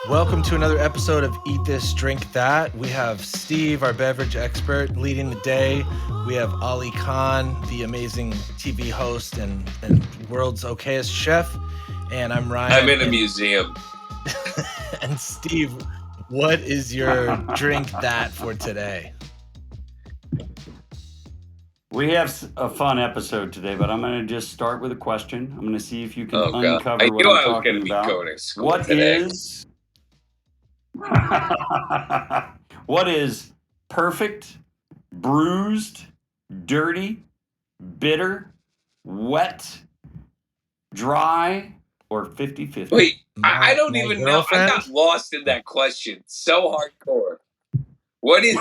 Welcome to another episode of Eat This, Drink That. We have Steve, our beverage expert, leading the day. We have Ali Khan, the amazing TV host and world's okayest chef. And I'm Ryan. I'm in a museum. And Steve, what is your drink that for today? We have a fun episode today, but I'm going to just start with a question. I'm going to see if you can uncover I what knew I'm I was talking going to be about. going to school What today. is what is perfect, bruised, dirty, bitter, wet, dry, or 50-50? Wait, I don't even know. I girlfriend? got lost in that question. So hardcore. What is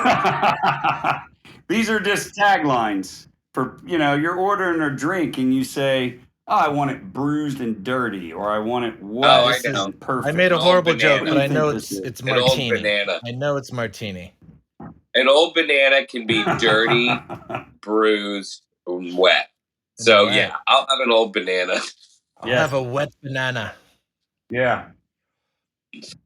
These are just taglines for, you're ordering a drink and you say, oh, I want it bruised and dirty, or I want it wet I know. and perfect. I made a An horrible old joke, banana. but I know What do you think it's An old martini. banana. I know it's martini. An old banana can be dirty, bruised, and wet. So, Wet. yeah, I'll have an old banana. I'll have a wet banana. Yeah.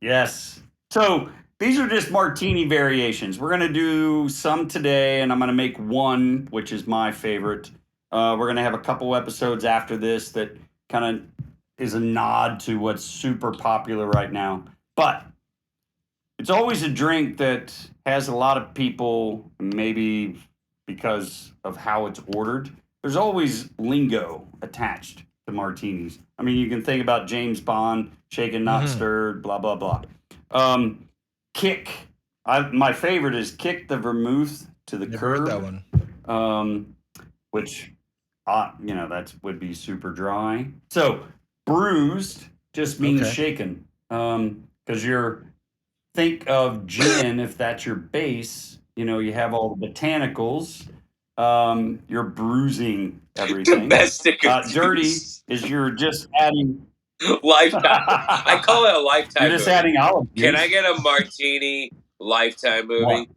Yes. So these are just martini variations. We're going to do some today, and I'm going to make one, which is my favorite. We're going to have a couple episodes after this that kind of is a nod to what's super popular right now. But it's always a drink that has a lot of people, maybe because of how it's ordered. There's always lingo attached to martinis. I mean, you can think about James Bond, shaken, not stirred, blah, blah, blah. Kick. My favorite is kick the vermouth to the Never curb. heard that one. Which, that would be super dry. So bruised just means shaken. Because think of gin, if that's your base, you have all the botanicals. You're bruising everything. Domestic Dirty abuse. is you're just adding Lifetime. I call it a Lifetime You're just movie. adding olive juice. Can I get a martini Lifetime movie?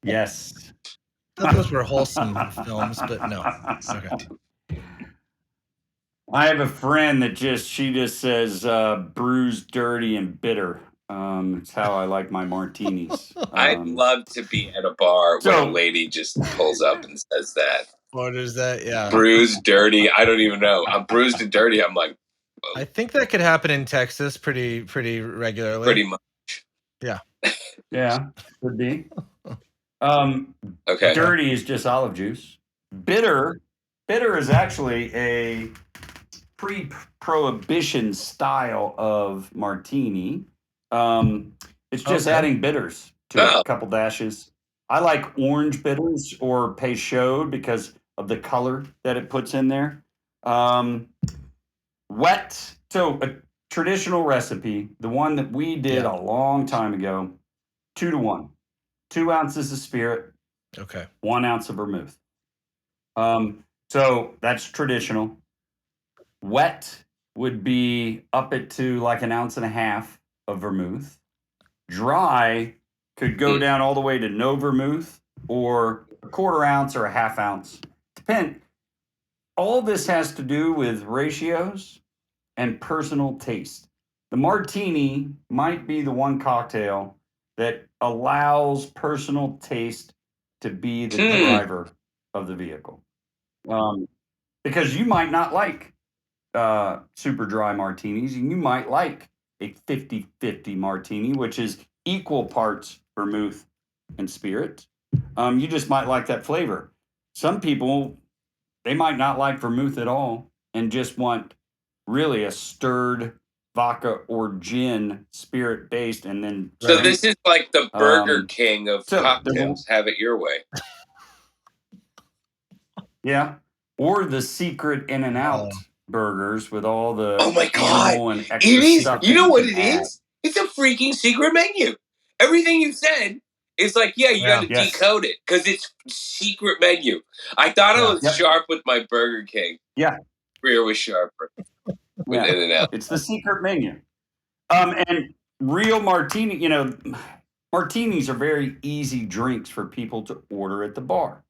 Yes. Those were wholesome films, but no. Okay. I have a friend that she just says bruised, dirty, and bitter. It's how I like my martinis. I'd love to be at a bar where a lady just pulls up and says that. What is that? Yeah. Bruised, dirty. I don't even know. I'm bruised and dirty. I'm like, I think that could happen in Texas pretty regularly. pretty much. Yeah. Yeah, could be. Okay. Dirty is just olive juice. Bitter is actually a pre-prohibition style of martini. It's just adding bitters to a couple dashes. I like orange bitters or Peychaud because of the color that it puts in there. Wet. So a traditional recipe, the one that we did a long time ago, 2-to-1. 2 ounces of spirit. Okay. 1 ounce of vermouth. So that's traditional. Wet would be up it to like 1.5 ounces of vermouth. Dry could go down all the way to no vermouth or 1/4 ounce or 1/2 ounce. Depend. All this has to do with ratios and personal taste. The martini might be the one cocktail that allows personal taste to be the driver of the vehicle. Because you might not like super dry martinis, and you might like a 50-50 martini, which is equal parts vermouth and spirit. You just might like that flavor. Some people, they might not like vermouth at all and just want really a stirred vodka or gin spirit based, and then so this is like the Burger King of cocktails. Have it your way. Yeah, or the secret In-N-Out burgers with all the animal and extra it is. stuff. You know what it is? It's a freaking secret menu. Everything you said is like, you got to decode it because it's secret menu. I thought I was sharp with my Burger King. Yeah, Rear was sharper with In-N-Out. It's the secret menu. And real martini, martinis are very easy drinks for people to order at the bar.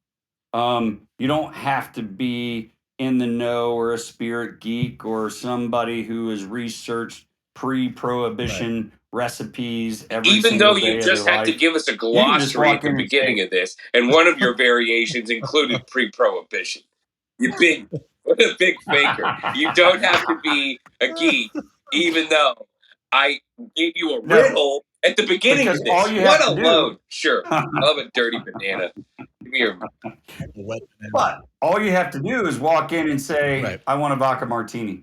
You don't have to be in the know or a spirit geek or somebody who has researched pre-prohibition recipes every Even single though day you of just their had to life. give us a You can just glossary at walk the in and beginning say, of this, and one of your variations included pre-prohibition. What a big faker. You don't have to be a geek, even though I gave you a no, riddle at the beginning because of all this. you What have a to load. do, Sure. I love a dirty banana. Give me your but all you have to do is walk in and say, Right. I want a vodka martini,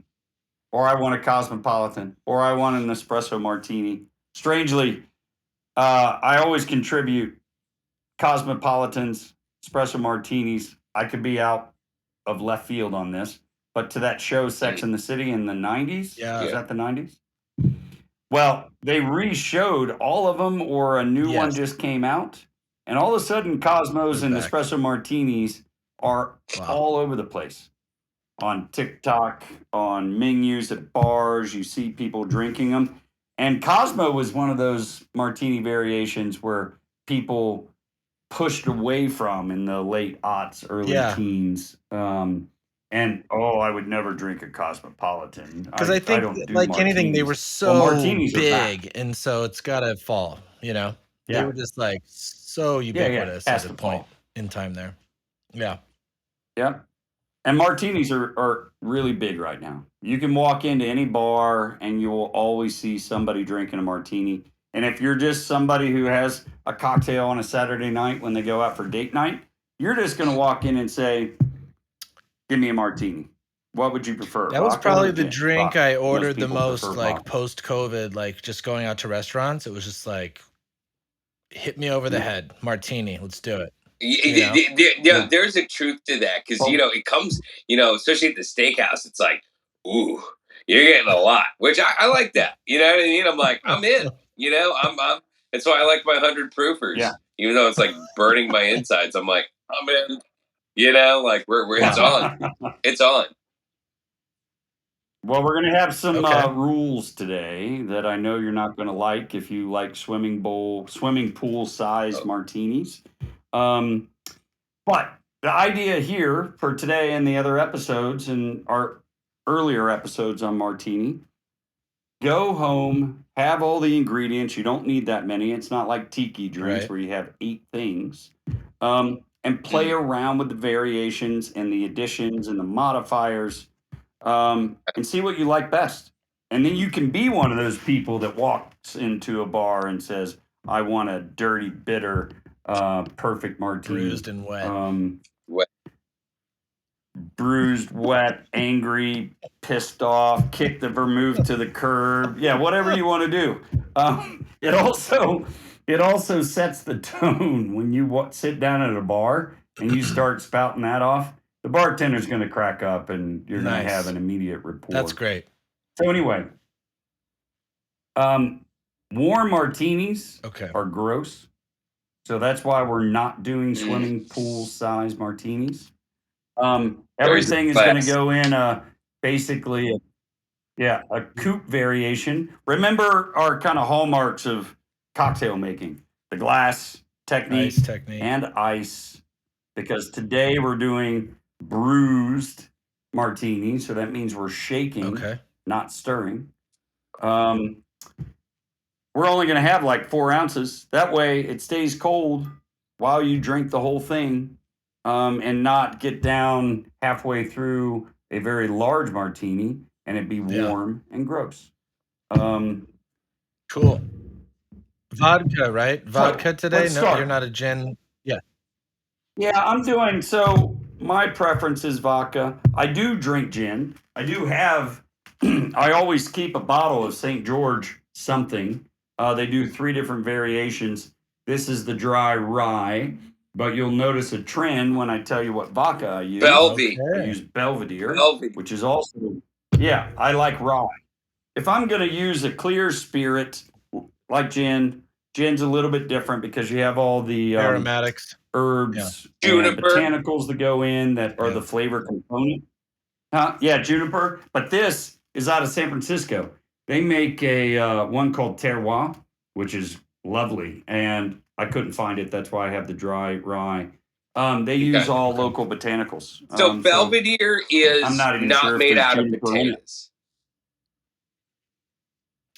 or I want a cosmopolitan, or I want an espresso martini. Strangely, I always contribute cosmopolitans, espresso martinis. I could be out of left field on this, but to that show Sex and the City in the 90s. Yeah. Was that the 90s? Well, they re-showed all of them, or a new one just came out, and all of a sudden Cosmos and back. espresso martinis are all over the place. On TikTok, on menus at bars, you see people drinking them. And Cosmo was one of those martini variations where people pushed away from in the late aughts, early teens. And I would never drink a cosmopolitan Because I think don't do like martinis. anything, they were so martinis big, and so it's gotta fall. You know, they were just like so ubiquitous has at a to point fall. in time there. Yeah. Yeah. And martinis are really big right now. You can walk into any bar and you will always see somebody drinking a martini. And if you're just somebody who has a cocktail on a Saturday night when they go out for date night, you're just going to walk in and say, give me a martini. What would you prefer? That was vodka or probably the gin? drink Vodka. I Most ordered the people most, prefer like, vodka. post-COVID, like, just going out to restaurants. It was just like, hit me over the head. Martini, let's do it. There's a truth to that, because it comes, especially at the steakhouse, it's like, ooh, you're getting a lot, which I like that. You know what I mean? I'm like, I'm in. I'm. That's why I like my 100 proofers. Yeah. Even though it's like burning my insides, I'm like, I'm in. Like we're it's on. It's on. Well, we're going to have some rules today that I know you're not going to like if you like swimming pool size martinis. But the idea here for today and the other episodes and our earlier episodes on martini, go home, have all the ingredients. You don't need that many. It's not like tiki drinks where you have 8 things. And play around with the variations and the additions and the modifiers. And see what you like best. And then you can be one of those people that walks into a bar and says, I want a dirty, bitter, perfect martini. Bruised and wet. Bruised, wet, angry, pissed off, kick the vermouth to the curb. Yeah, whatever you want to do. It also sets the tone when you sit down at a bar and you start spouting that off. The bartender's going to crack up and you're going to have an immediate rapport. That's great. So anyway, warm martinis are gross. So that's why we're not doing swimming pool size martinis. Everything is going to go in basically a coupe variation. Remember our kind of hallmarks of cocktail making: the glass technique, and ice. Because today we're doing bruised martini, so that means we're shaking, not stirring. We're only going to have like 4 ounces. That way it stays cold while you drink the whole thing, and not get down halfway through a very large martini and it be warm and gross. Cool. Vodka, right? Vodka today? let's No, start. you're not a gin. Yeah, I'm doing so. My preference is vodka. I do drink gin. I do have. I always keep a bottle of St. George something. They do 3 different variations. This is the dry rye, but you'll notice a trend when I tell you what vodka I use. I use Belvedere, which is also I like rye. If I'm going to use a clear spirit like gin, gin's a little bit different because you have all the aromatics, herbs, and botanicals that go in that are the flavor component. Yeah, juniper. But this is out of San Francisco. They make a one called Terroir, which is lovely, and I couldn't find it. That's why I have the dry rye. They use all local botanicals. So Belvedere is I'm not even not sure if made there's out of juniper in it. potatoes.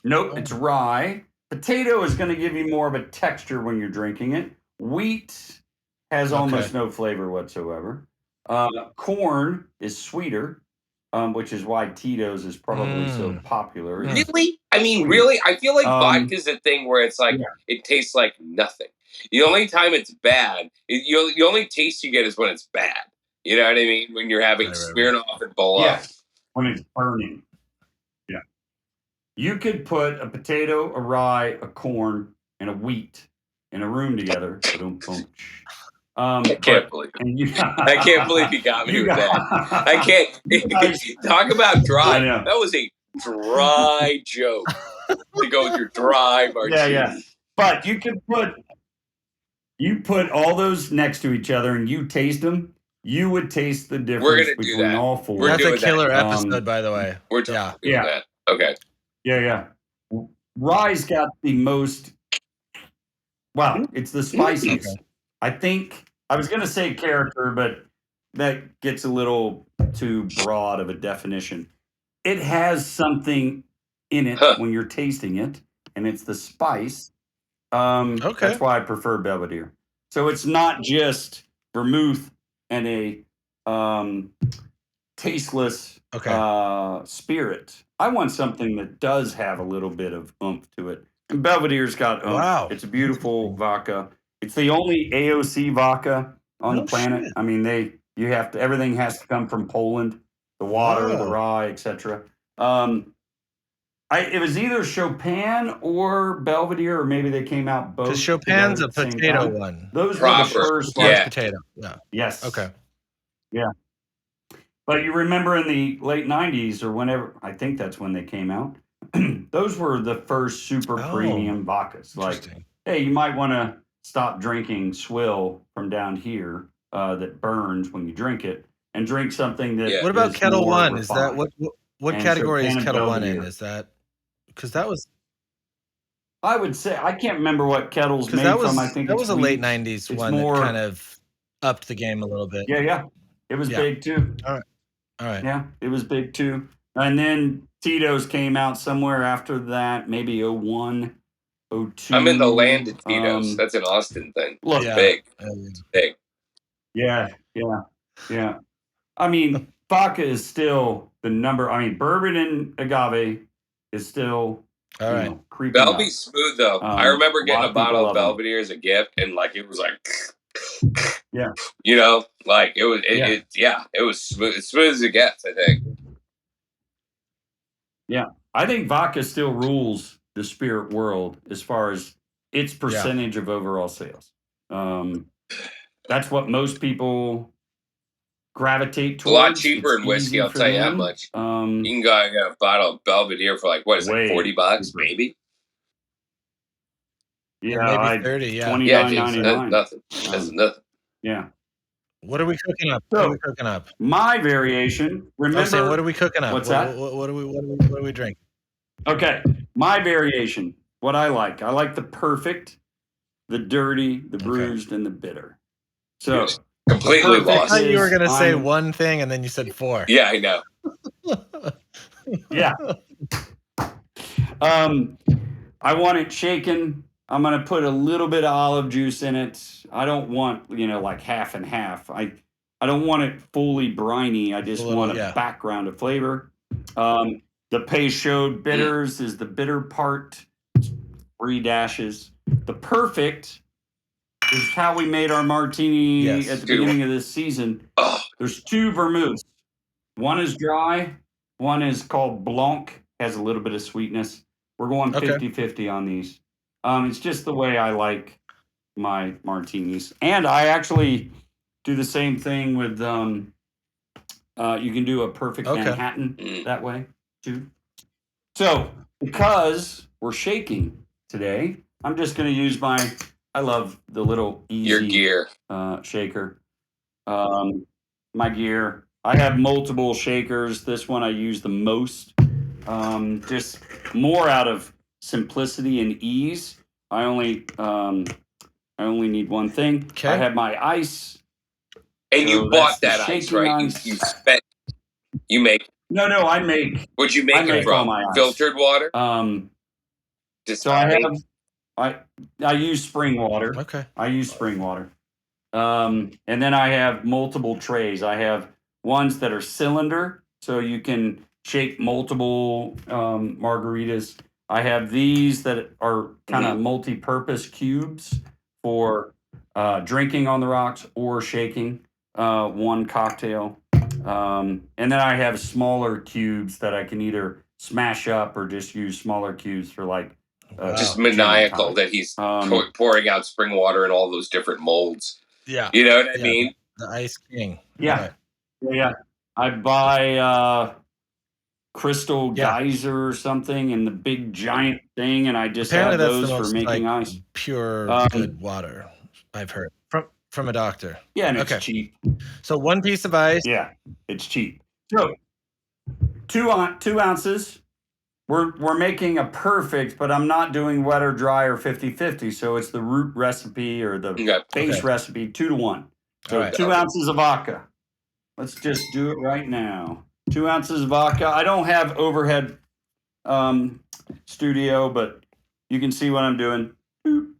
Nope, it's rye. Potato is going to give you more of a texture when you're drinking it. Wheat has almost no flavor whatsoever. Corn is sweeter, which is why Tito's is probably so popular. Really? I mean, really? I feel like vodka's a thing where it's like, it tastes like nothing. The only time it's bad, the only taste you get is when it's bad. You know what I mean? When you're having Smirnoff and below. Yeah, when it's burning. Yeah. You could put a potato, a rye, a corn, and a wheat in a room together. I can't believe it. I can't believe you got me with that. I can't. Talk about dry. That was a dry joke to go with your dry Martini. Yeah. But you put all those next to each other and you taste them. You would taste the difference between all four. That's a killer episode, by the way. We're doing that. Okay. Yeah. Rye's got the most. Wow, it's the spiciest. I think I was going to say character, but that gets a little too broad of a definition. It has something in it when you're tasting it, and it's the spice. That's why I prefer Belvedere. So it's not just vermouth and a tasteless spirit. I want something that does have a little bit of oomph to it. And Belvedere's got oomph. Wow. It's a beautiful vodka. It's the only AOC vodka on the planet. Shit. I mean, everything has to come from Poland. The water, the rye, etc. It was either Chopin or Belvedere, or maybe they came out both. Because Chopin's a potato one. Those were the first. Potato. Yeah. Yes. Okay. Yeah. But you remember in the late 90s or whenever, I think that's when they came out, those were the first super premium vodkas. Like, hey, you might want to stop drinking swill from down here that burns when you drink it and drink something that. What about Kettle One? Is that what category is Kettle One in? Is that because that was? I would say I can't remember what Kettle's made from. I think that was a late 90s one that kind of upped the game a little bit. Yeah. It was big too. All right. Yeah, it was big too. And then Tito's came out somewhere after that, maybe 01, 02. I'm in the land of Tito's. That's an Austin thing. Look, big. Big. Yeah. I mean, vodka is still the number. I mean, bourbon and agave is still creeping up. Belvy's smooth though. I remember getting a bottle of Belvedere as a gift, and like it was like. Yeah. You know, like it was. It was smooth. As smooth as it gets, I think. Yeah, I think vodka still rules the spirit world as far as its percentage of overall sales. That's what most people gravitate towards. A lot cheaper than whiskey, I'll tell you that much. You can go get a bottle of Belvedere for like, what is it, $40 maybe? Yeah, maybe 30. Yeah, $29.99. Nothing. That's nothing. Yeah. What are we cooking up? My variation. Remember, what are we cooking up? What's that? What are we drinking? Okay, my variation. What I like the perfect, the dirty, the bruised, and the bitter. So completely lost. I thought you were going to say one thing, and then you said four. Yeah, I know. Yeah. I want it shaken. I'm going to put a little bit of olive juice in it. I don't want, like half and half. I don't want it fully briny. I just want a background of flavor. The Peychaud bitters is the bitter part. 3 dashes. The perfect is how we made our martini at the beginning of this season. There's 2 vermouths. One is dry. One is called Blanc. Has a little bit of sweetness. We're going 50-50 on these. It's just the way I like my martinis. And I actually do the same thing with, you can do a perfect Manhattan that way too. So because we're shaking today, I'm just going to use I love the little easy your gear shaker. My gear. I have multiple shakers. This one I use the most. Just more out of simplicity and ease. I only need one thing. Okay. I have my ice. And you bought that ice, right? Ice. You make. No, I make. What'd you make it from? Filtered water? So I use spring water. Okay. I use spring water. And then I have multiple trays. I have ones that are cylinder, so you can shake multiple margaritas. I have these that are kind of multi-purpose cubes for drinking on the rocks or shaking one cocktail. And then I have smaller cubes that I can either smash up or just use smaller cubes for like just maniacal that he's pouring out spring water in all those different molds. Yeah. You know what I mean? The Ice King. Yeah. Okay. Yeah. I buy Crystal Geyser or something in the big giant thing, and I just have those for making ice. Pure good water, I've heard from a doctor. Yeah, and it's cheap. So 1 piece of ice. Yeah, it's cheap. So 2 ounces. We're making a perfect, but I'm not doing wet or dry or 50-50. So it's the root recipe or the base recipe, 2 to 1. So 2 ounces of vodka. Let's just do it right now. 2 ounces of vodka. I don't have overhead studio, but you can see what I'm doing.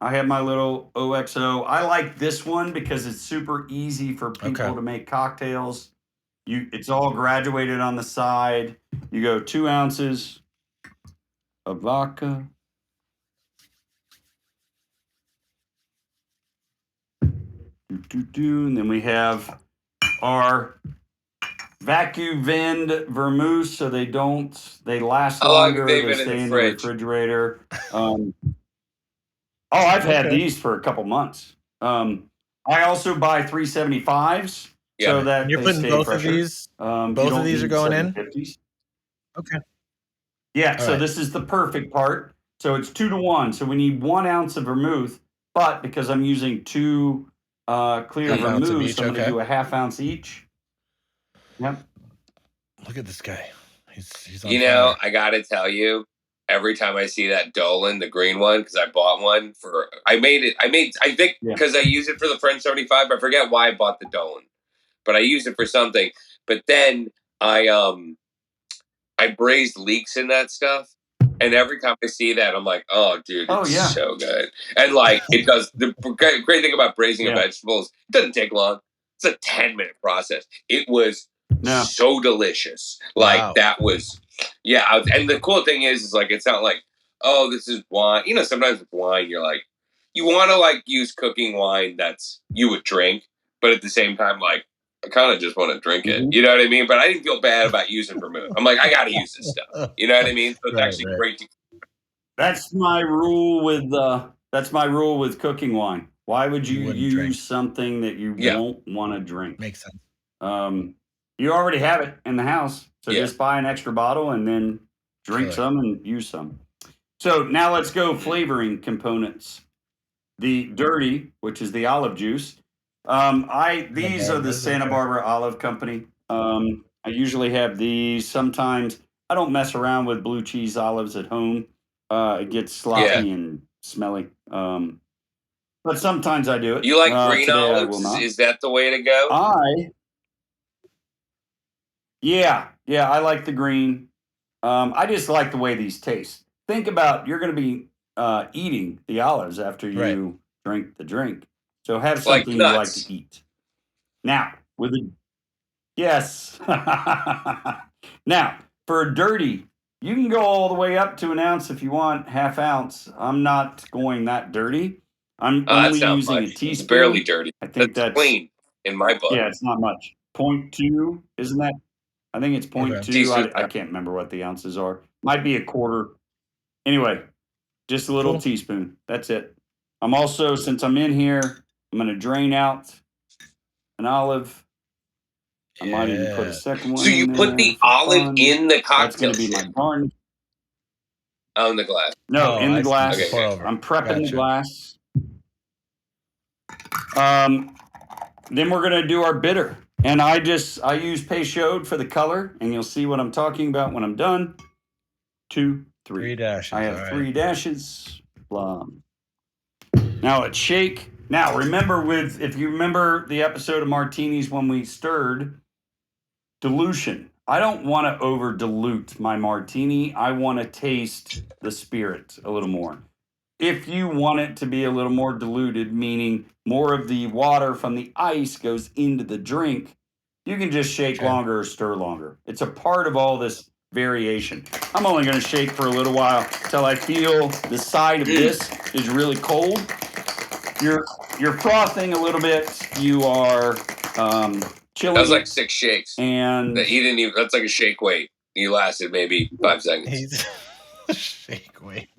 I have my little OXO. I like this one because it's super easy for people to make cocktails. It's all graduated on the side. You go 2 ounces of vodka. And then we have our vacuum vend vermouth, so they last longer. They stay in the refrigerator. I've had these for a couple months. I also buy 375s so that you're putting both of these. Both of these are going in. Okay. Yeah. So this is the perfect part. So it's 2 to 1. So we need 1 ounce of vermouth, but because I'm using 2 clear vermouths, I'm going to do a half ounce each. Yep. Look at this guy. He's on fire. I got to tell you, every time I see that Dolan, the green one, because I bought one I think because I use it for the French 75. I forget why I bought the Dolan, but I used it for something. But then I braised leeks in that stuff. And every time I see that, I'm like, oh, dude, it's so good. And like, it does. The great thing about braising of vegetables, it doesn't take long. It's a 10-minute process. It was so delicious. Like, that was, and the cool thing is like, it's not like, oh, this is wine. You know, sometimes with wine, you're like, you want to like use cooking wine you would drink, but at the same time, like, I kind of just want to drink it. You know what I mean? But I didn't feel bad about using vermouth. I'm like, I got to use this stuff. You know what I mean? So it's actually great to. That's my rule with cooking wine. Why would you use something that you won't want to drink? Makes sense. You already have it in the house, so just buy an extra bottle and then drink some and use some. So now let's go flavoring components. The dirty, which is the olive juice. These are the Santa Barbara Olive Company. I usually have these. Sometimes I don't mess around with blue cheese olives at home. It gets sloppy and smelly. But sometimes I do it. You like green olives? Is that the way to go? I like the green. I just like the way these taste. Think about you're going to be eating the olives after you drink the drink. So have something you like to eat. Now, now, for a dirty, you can go all the way up to 1 ounce if you want, half ounce. I'm not going that dirty. I'm only using a teaspoon. It's barely dirty. I think that's clean in my book. Yeah, it's not much. 0.2, isn't that? I think it's 0.2. I can't remember what the ounces are. Might be a quarter. Anyway, just a little teaspoon. That's it. I'm also, since I'm in here, I'm going to drain out an olive. I might even put a second one. So you put the olive in the cocktail. That's going to be my garnish. Oh, in the glass. No, in the glass. Okay. I'm prepping the glass. Then we're going to do our bitter. And I use Peychaud for the color, and you'll see what I'm talking about when I'm done. 2, 3. 3 dashes. I have 3 dashes. Now let's shake. Now remember if you remember the episode of Martinis when we stirred, dilution. I don't want to over dilute my martini. I want to taste the spirit a little more. If you want it to be a little more diluted, meaning more of the water from the ice goes into the drink, you can just shake longer or stir longer. It's a part of all this variation. I'm only going to shake for a little while till I feel the side of this is really cold. You're frothing a little bit. You are chilling. That was like 6 shakes. And he didn't even. That's like a shake weight. He lasted maybe 5 seconds. He's shake weight.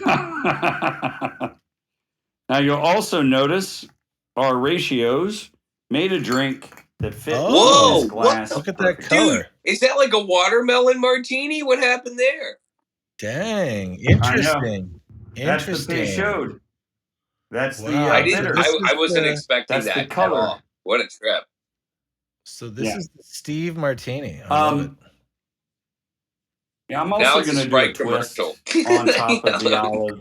Now you'll also notice our ratios made a drink that fit in this glass. Look at that color. Dude, is that like a watermelon martini? What happened there? Dang, interesting. That's the Peychaud. That's the bitter. I wasn't expecting that at all. What a trip. So this is the Steve Martini. I love it. Yeah, I'm also going to do a twist on top of the olive.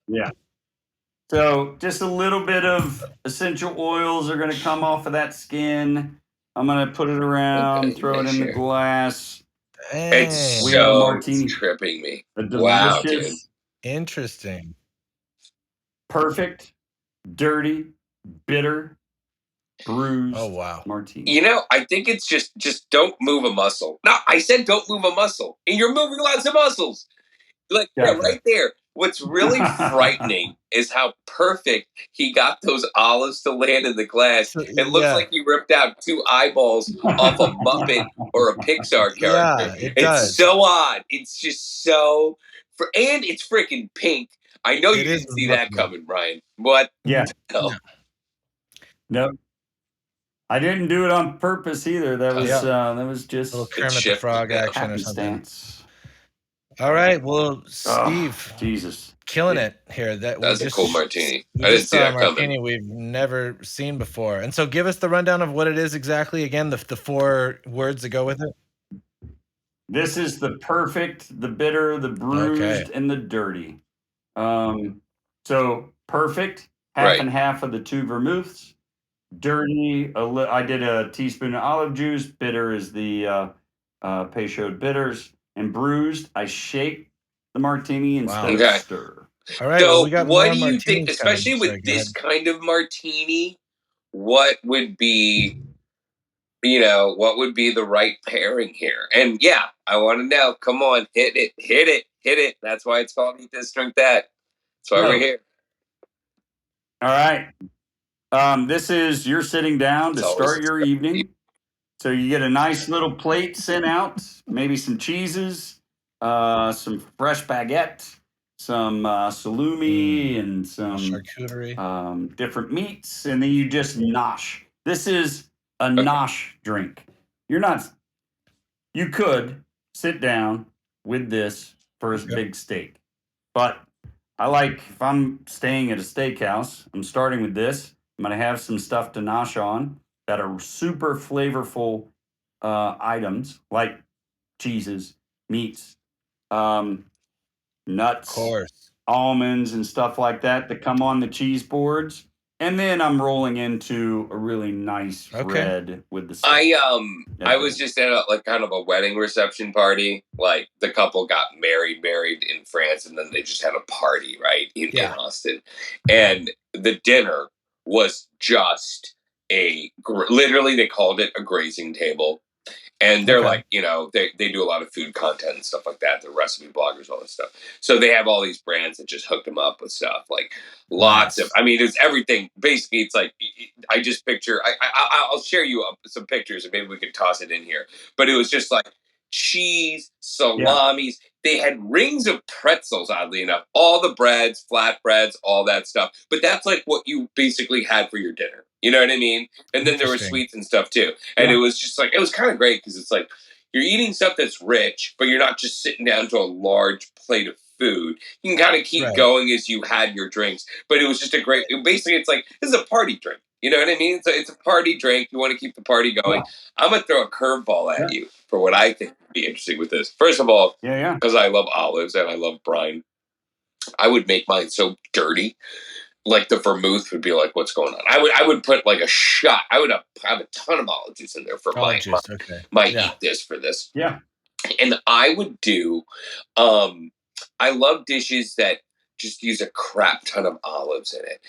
Yeah. So just a little bit of essential oils are going to come off of that skin. I'm going to put it around, throw it in the glass. Dang. It's so tripping me. Wow, dude. Interesting. Perfect, dirty, bitter, bruised martini. You know, I think it's just don't move a muscle. No, I said don't move a muscle. And you're moving lots of muscles. Like, right there. What's really frightening is how perfect he got those olives to land in the glass. It looks like he ripped out 2 eyeballs off a Muppet or a Pixar character. Yeah, it does. It's so odd. It's just so... and it's freaking pink. I know you didn't see that coming, Brian. What? Yeah. No. I didn't do it on purpose either. That was just a little Kermit the Frog action or something. Stance. All right, well, Steve, Jesus, killing it here. That's a cool martini. I didn't see that martini we've never seen before. And so, give us the rundown of what it is exactly. Again, the 4 words that go with it. This is the perfect, the bitter, the bruised, and the dirty. So perfect, half and half of the 2 vermouths. Dirty, I did a teaspoon of olive juice. Bitter is the Peychaud bitters. And bruised, I shake the martini instead of stir. All right. So, we got what do you think, especially with this kind of martini? What would be, what would be the right pairing here? And I want to know. Come on, hit it. That's why it's called Eat This, Drink That. That's why we're here. All right. This is you're sitting down to start your evening. So you get a nice little plate sent out, maybe some cheeses, some fresh baguette, some salumi, and some charcuterie, different meats, and then you just nosh. This is a nosh drink. You could sit down with this for a big steak, but if I'm staying at a steakhouse, I'm starting with this. I'm going to have some stuff to nosh on that are super flavorful items like cheeses, meats, nuts, almonds, and stuff like that come on the cheese boards. And then I'm rolling into a really nice red with the steak. I was just at a kind of a wedding reception party. Like the couple got married in France, and then they just had a party in Austin. And the dinner was just literally they called it a grazing table. And they're they do a lot of food content and stuff like that. They're recipe bloggers, all this stuff. So they have all these brands that just hooked them up with stuff. Like lots of, it's everything. Basically, it's like, I just picture, I'll share you some pictures and maybe we can toss it in here. But it was just like cheese, salamis. They had rings of pretzels, oddly enough. All the breads, flatbreads, all that stuff. But that's like what you basically had for your dinner. You know what I mean? And then there were sweets and stuff too. And it was just it was kind of great because it's like you're eating stuff that's rich, but you're not just sitting down to a large plate of food. You can kind of keep going as you had your drinks. But it was just basically it's like, this is a party drink. You know what I mean? It's a party drink. You want to keep the party going. Yeah. I'm going to throw a curveball at you for what I think would be interesting with this. First of all, because I love olives and I love brine, I would make mine so dirty like the vermouth would be like, what's going on? I would put like a shot. I would have a ton of olive juice in there for my eat this for this. Yeah. And I would do, I love dishes that just use a crap ton of olives in it.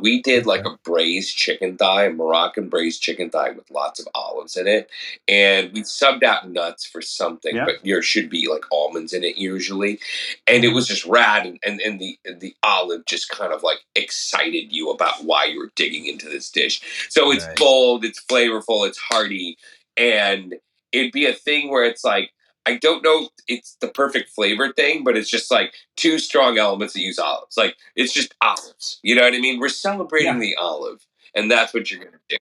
We did like a braised chicken thigh, a Moroccan braised chicken thigh with lots of olives in it. And we subbed out nuts for something, but there should be like almonds in it usually. And it was just rad. And the olive just kind of like excited you about why you were digging into this dish. So it's bold, it's flavorful, it's hearty. And it'd be a thing where it's like, I don't know if it's the perfect flavor thing, but it's just like two strong elements that use olives. Like, it's just olives. You know what I mean? We're celebrating the olive, and that's what you're going to do.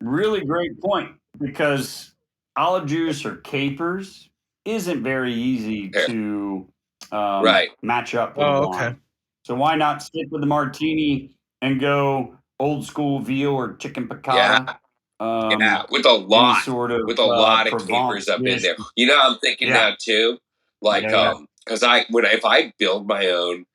Really great point, because olive juice or capers isn't very easy to match up with wine. So why not stick with the martini and go old school veal or chicken piccata? With a lot of capers up in there. You know, I'm thinking now too, like, because if I build my own,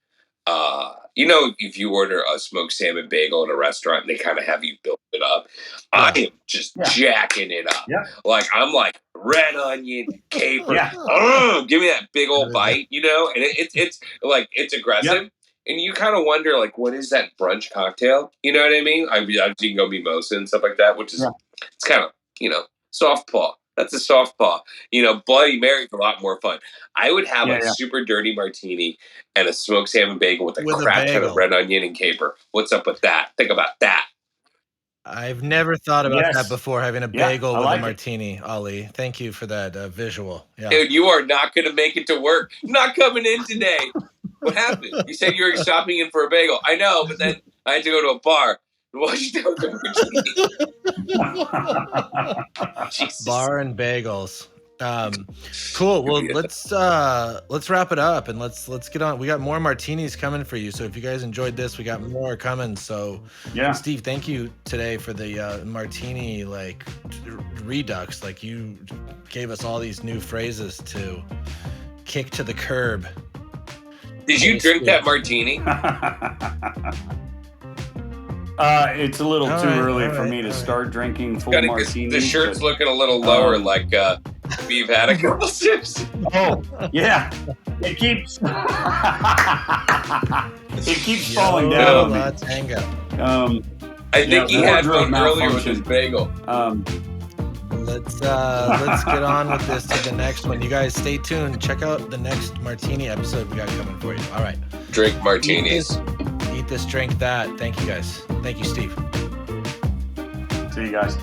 you know, if you order a smoked salmon bagel in a restaurant, they kind of have you build it up. I am just jacking it up. Like, I'm like red onion, caper. Give me that big old bite, you know, and it's like, it's aggressive. And you kind of wonder, like, what is that brunch cocktail? You know what I mean? I've seen go mimosa and stuff like that, which is, it's kind of, you know, soft paw. That's a soft paw. You know, Bloody Mary's a lot more fun. I would have a super dirty martini and a smoked salmon bagel with a crap ton of red onion and caper. What's up with that? Think about that. I've never thought about that before, having a bagel with a martini, Ollie. Thank you for that visual. Dude, you are not going to make it to work. Not coming in today. What happened? You said you were shopping in for a bagel. I know, but then I had to go to a bar. What'd you do with the martini? Bar and bagels. Cool. Well, let's wrap it up and let's get on. We got more martinis coming for you. So if you guys enjoyed this, we got more coming. So Steve, thank you today for the martini like redux. Like, you gave us all these new phrases to kick to the curb. Did you drink that martini? It's a little too early for me to start drinking full martinis. The shirt's looking a little lower, like we've had a couple sips. Oh, yeah. It keeps falling down. I think he had one earlier with his bagel. Let's get on with this to the next one. You guys stay tuned. Check out the next martini episode we got coming for you. All right. Drink martinis. Eat this, drink that. Thank you guys. Thank you, Steve. See you guys.